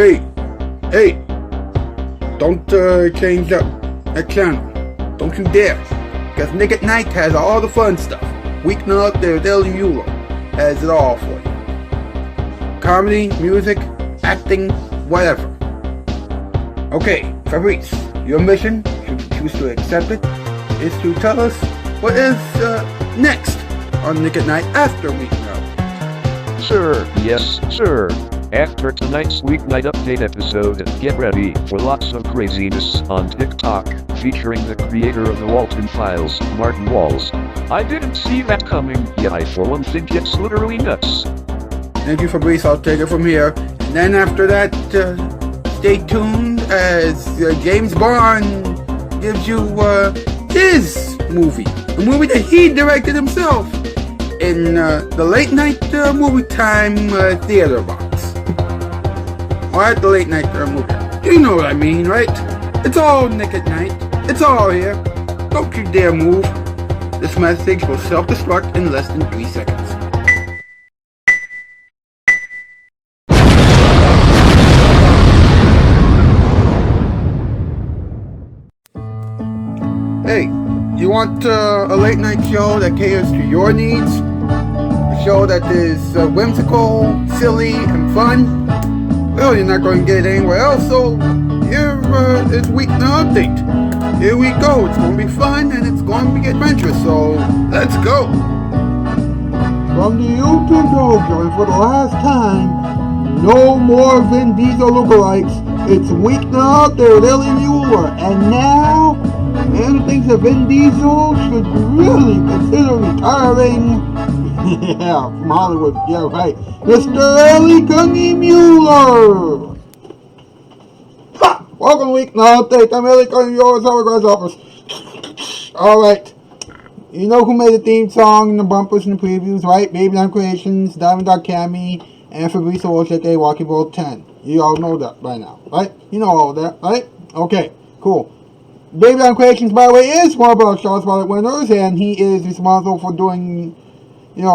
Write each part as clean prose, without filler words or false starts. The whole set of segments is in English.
Hey, don't change that channel. Don't you dare. Because Nick at Night has all the fun stuff. Weeknight, there's Ellie Muller. Has it all for you. Comedy, music, acting, whatever. Okay, Fabrice, your mission, should you choose to accept it, is to tell us what is next on Nick at Night after Weeknight. Sir, yes, sir. After tonight's Weeknight Update episode, get ready for lots of craziness on TikTok, featuring the creator of the Walton Files, Martin Walls. I didn't see that coming, yet I for one think it's literally nuts. Thank you, Fabrice. I'll take it from here. And then after that, stay tuned as James Bond gives you his movie. The movie that he directed himself in the late night movie time theater box. Or at the late night movie. You know what I mean, right? It's all Nick at Night. It's all here. Don't you dare move. This message will self-destruct in less than 3 seconds. Hey, you want a late night show that caters to your needs? A show that is whimsical, silly, and fun? Well, you're not going to get it anywhere else, so here is Weeknight Update. Here we go. It's going to be fun and it's going to be adventurous, so let's go. From the YouTube dojo, and for the last time, no more Vin Diesel lookalikes. It's Weeknight Update with Ellie Muller, and now, man who thinks that Vin Diesel should really consider retiring. Yeah, from Hollywood. Yeah, right. Mr. Ellie Cunny Muller. Ha! Welcome to Weeknight Update. I'm Ellie Cunny Muller, Howard office. Alright. You know who made the theme song and the bumpers and the previews, right? Babyland Creations, Diamond Dog Cammy, and Fabrice Walsh aka Walking World 10. You all know that by now, right? You know all that, right? Okay, cool. Babyland Creations, by the way, is one of our Shoutout Spotlight winners, and he is responsible for doing,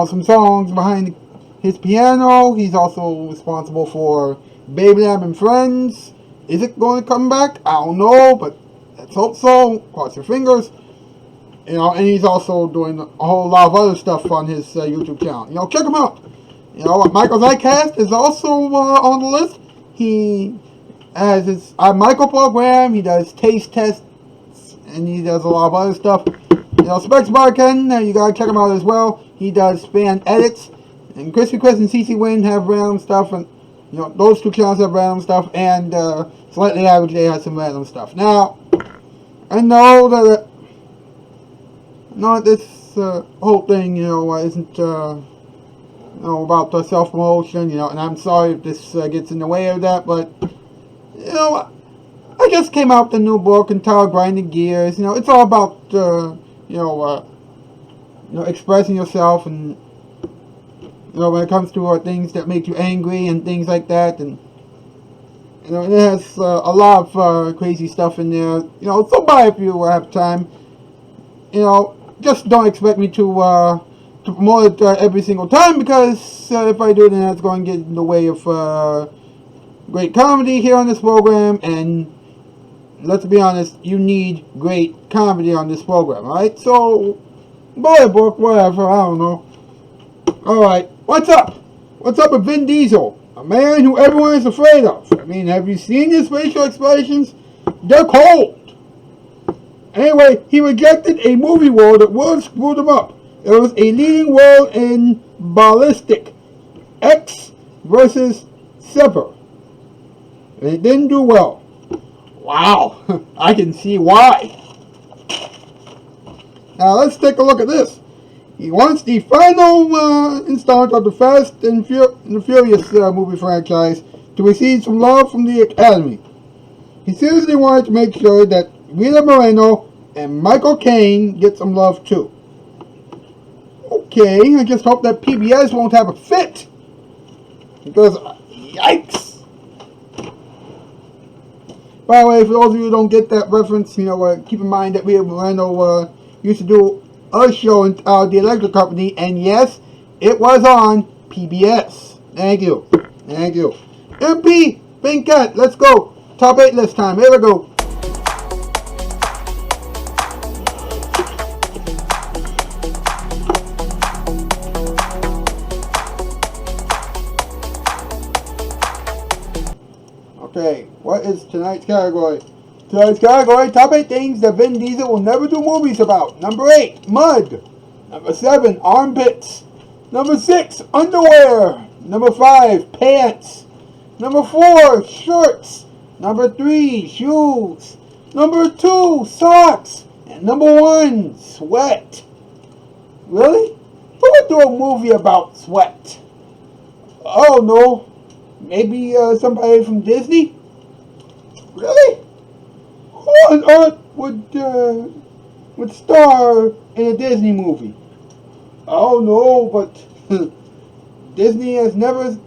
some songs behind his piano. He's also responsible for Babyland and Friends. Is it going to come back? I don't know, but let's hope so. Cross your fingers. And he's also doing a whole lot of other stuff on his YouTube channel. Check him out. Michael's iCast is also on the list. He has his Michael program. He does taste tests, and he does a lot of other stuff. Specs Barken, you gotta check him out as well. He does fan edits, and Crispy Chris and CC Wynn have random stuff, and those two channels have random stuff, and Slightly Average Day has some random stuff. Now, I know that this whole thing, isn't about self promotion, and I'm sorry if this gets in the way of that, but I just came out with a new book entitled Grinding Gears. It's all about expressing yourself, and when it comes to things that make you angry and things like that, and it has a lot of crazy stuff in there. So buy if you have time. Just don't expect me to promote it every single time, because if I do, then that's going to get in the way of great comedy here on this program, and let's be honest, you need great comedy on this program, right? So, buy a book, whatever, I don't know. Alright, what's up? What's up with Vin Diesel? A man who everyone is afraid of. I mean, have you seen his facial expressions? They're cold. Anyway, he rejected a movie role that would screw him up. It was a leading role in Ballistic X versus Sever. And it didn't do well. Wow, I can see why. Now let's take a look at this. He wants the final installment of the Fast and Furious movie franchise to receive some love from the Academy. He seriously wanted to make sure that Rita Moreno and Michael Caine get some love too. Okay, I just hope that PBS won't have a fit. Because, yikes. By the way, for those of you who don't get that reference, keep in mind that Rita Moreno used to do a show entitled The Electric Company, and yes, it was on PBS. Thank you. MP Pink Cat, let's go. Top 8 list time. Here we go. Okay, what is tonight's category? Tonight's category, top 8 things that Vin Diesel will never do movies about. Number 8, mud. Number 7, armpits. Number 6, underwear. Number 5, pants. Number 4, shirts. Number 3, shoes. Number 2, socks. And number 1, sweat. Really? Who would do a movie about sweat? Oh no. Maybe somebody from Disney? Really? Who on earth would star in a Disney movie? Oh no, but Disney has never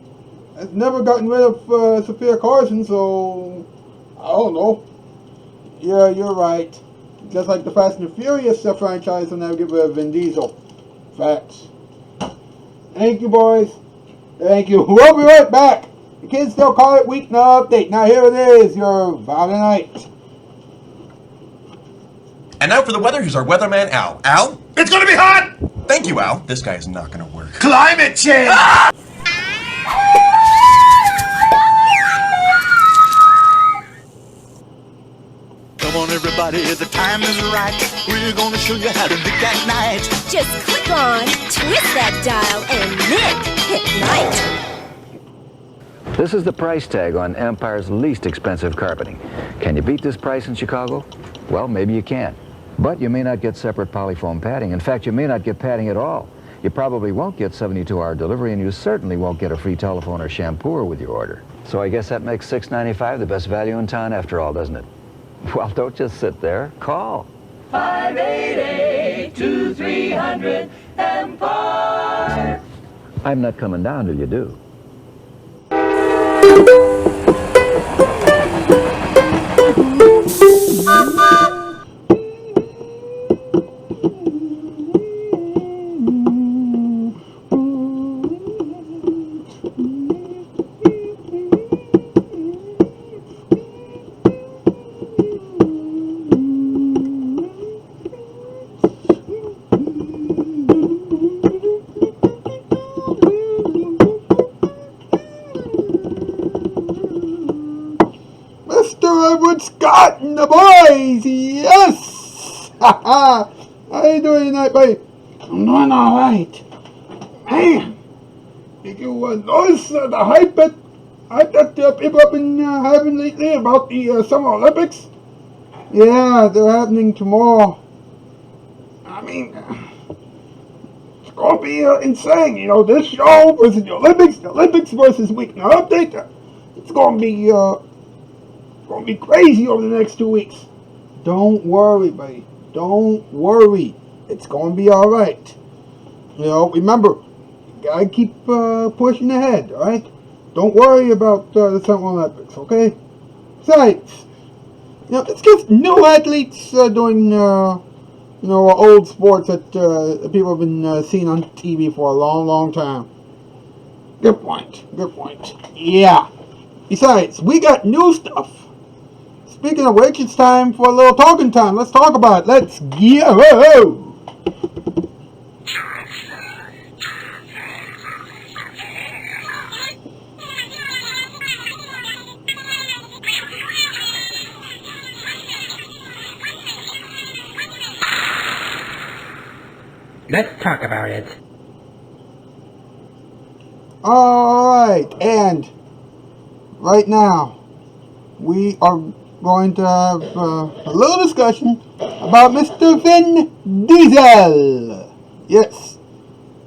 gotten rid of Sophia Carson, so I don't know. Yeah, you're right. Just like the Fast and the Furious franchise will never get rid of Vin Diesel. Facts. Thank you, boys. Thank you. We'll be right back. The kids still call it Weeknight Update. Now here it is, your Friday night. And now for the weather, here's our weatherman, Al. Al? It's gonna be hot! Thank you, Al. This guy is not gonna work. Climate change! Come on, everybody, the time is right. We're gonna show you how to lick at night. Just click on, twist that dial, and lick at night. This is the price tag on Empire's least expensive carpeting. Can you beat this price in Chicago? Well, maybe you can. But you may not get separate polyfoam padding. In fact, you may not get padding at all. You probably won't get 72-hour delivery, and you certainly won't get a free telephone or shampoo with your order. So I guess that makes $6.95 the best value in town after all, doesn't it? Well, don't just sit there. Call. 588-2300 Empire. I'm not coming down till you do. Scott and the boys, yes! How you doing tonight, babe? I'm doing alright. Man, did you notice the hype that people have been having lately about the Summer Olympics? Yeah, they're happening tomorrow. I mean, it's gonna be insane, you know, this show versus the Olympics versus Weeknight Update. It's gonna be crazy over the next 2 weeks. Don't worry, buddy. Don't worry. It's gonna be alright. You know, remember, you gotta keep pushing ahead, alright? Don't worry about the Summer Olympics, okay? Besides, you know, it's just new athletes doing, old sports that people have been seeing on TV for a long, long time. Good point. Good point. Yeah. Besides, we got new stuff. Speaking of which, it's time for a little talking time. Let's talk about it. Let's go! Let's talk about it. Alright, and right now, we are going to have a little discussion about Mr. Vin Diesel. Yes,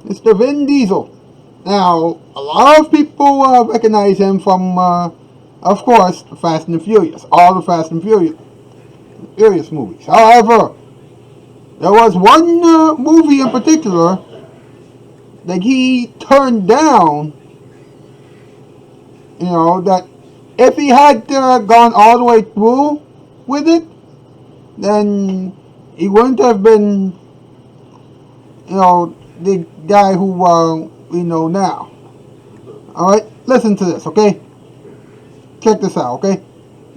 Mr. Vin Diesel. Now, a lot of people recognize him from, of course, Fast and the Furious. All the Fast and Furious movies. However, there was one movie in particular that he turned down, you know, that if he had gone all the way through with it, then he wouldn't have been, you know, the guy who we know now. Alright, listen to this, okay? check this out, okay?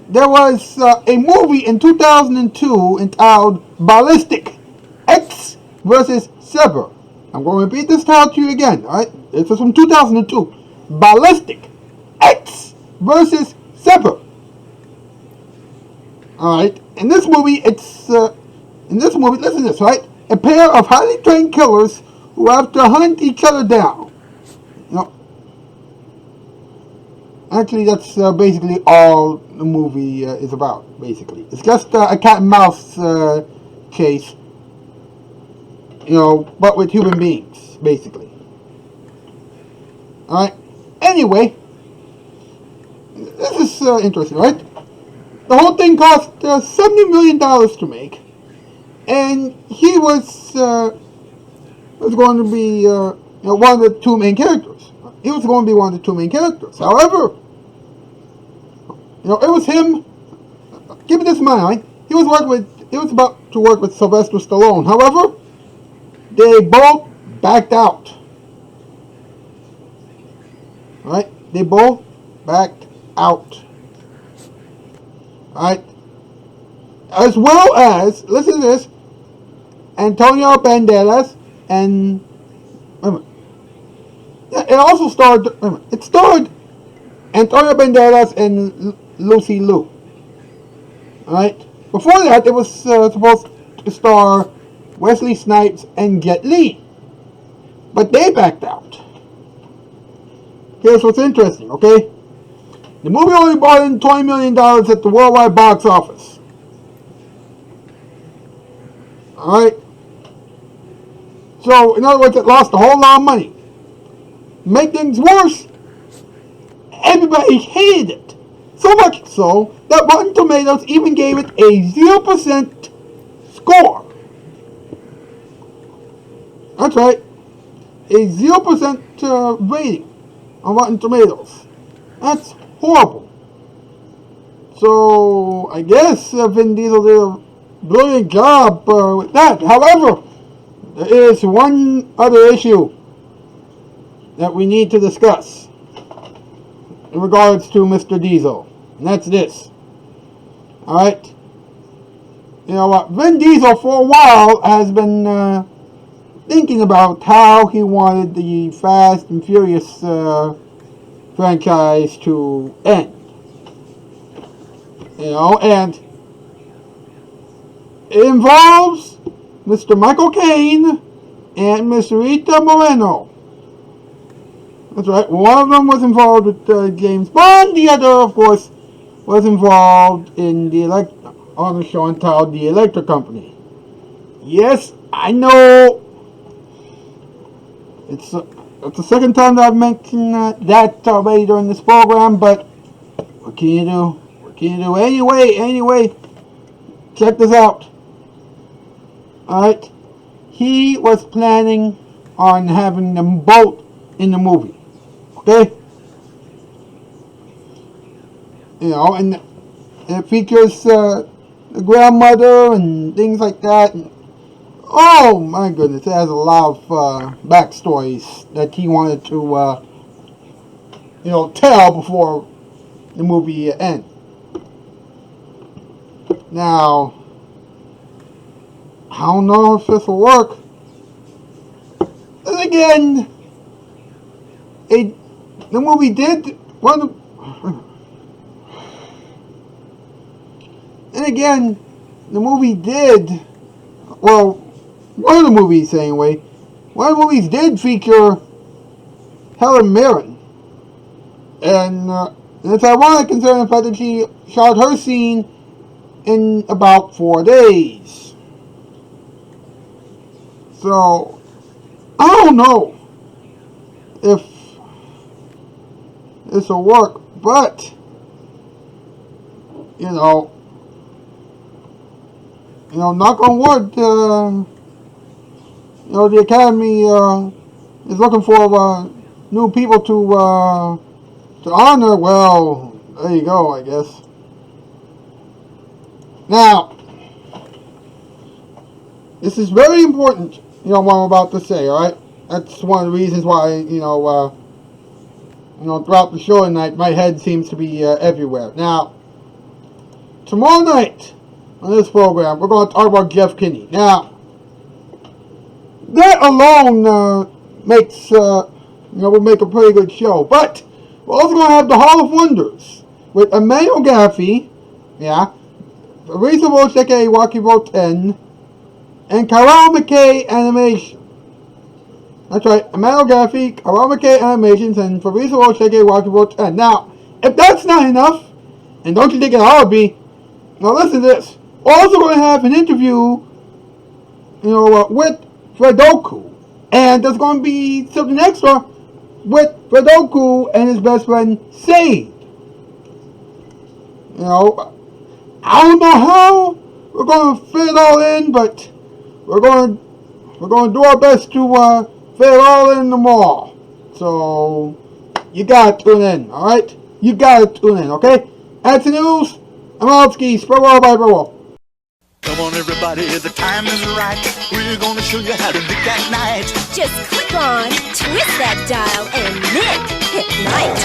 There was a movie in 2002 entitled Ballistic X versus Sever. I'm going to repeat this title to you again, alright? This is from 2002. Ballistic X versus Sever. Alright, in this movie, listen to this, right? A pair of highly trained killers who have to hunt each other down. You know, actually, that's basically all the movie is about, basically. It's just a cat and mouse chase, you know, but with human beings, basically. Alright, anyway, this is interesting, right? The whole thing cost $70 million to make, and he was going to be one of the two main characters. He was going to be one of the two main characters. However, you know, it was him. Keep this in mind. He was about to work with Sylvester Stallone. However, they both backed out. Right? They both backed out. Alright? As well as, listen to this, Antonio Banderas and, it also starred, it starred Antonio Banderas and Lucy Liu. Alright? Before that, it was supposed to star Wesley Snipes and Jet Li. But they backed out. Here's what's interesting, okay? The movie only brought in $20 million at the worldwide box office. Alright? So, in other words, it lost a whole lot of money. Make things worse, everybody hated it. So much so that Rotten Tomatoes even gave it a 0% score. That's right. A 0% rating on Rotten Tomatoes. That's horrible. So, I guess Vin Diesel did a brilliant job with that. However, there is one other issue that we need to discuss in regards to Mr. Diesel. And that's this. Alright? You know what? Vin Diesel for a while has been thinking about how he wanted the Fast and Furious franchise to end. You know, and it involves Mr. Michael Caine and Miss Rita Moreno. That's right. One of them was involved with James Bond. The other, of course, was involved in on the show entitled The Electric Company. Yes, I know. It's the second time that I've mentioned that already during this program, but what can you do? What can you do? Anyway, check this out. Alright? He was planning on having them both in the movie. Okay? You know, and it features the grandmother and things like that. And, oh my goodness, it has a lot of backstories that he wanted to, tell before the movie ends. Now, I don't know if this will work. And again, the movie did well, one of the movies anyway. One of the movies did feature Helen Mirren, and it's ironic considering the fact that she shot her scene in about 4 days. So, I don't know if this will work, but, knock on wood, the Academy is looking for new people to honor. Well, there you go, I guess. Now, this is very important, what I'm about to say, alright? That's one of the reasons why, throughout the show tonight, my head seems to be everywhere. Now, tomorrow night on this program, we're going to talk about Jeff Kinney. Now, that alone makes, will make a pretty good show. But we're also going to have the Hall of Wonders with Emmanuel Gaffey, Teresa Roach, aka Rocky Road 10, and Carol McKay Animation. That's right, Emmanuel Gaffey, Carol McKay Animations, and Teresa Roach, aka Rocky Road 10. Now, if that's not enough, and don't you think it ought to be, now listen to this. We're also going to have an interview, with Fredoku. And there's going to be something extra with Fredoku and his best friend, Sade. I don't know how we're going to fit it all in, but we're going to do our best to fit it all in the mall. So you got to tune in, all right? You got to tune in, okay? That's the news. I'm Alski. Spread well by Burwell. Come on, everybody, the time is right. We're gonna show you how to Nick at Night. Just click on, twist that dial, and Nick at Night.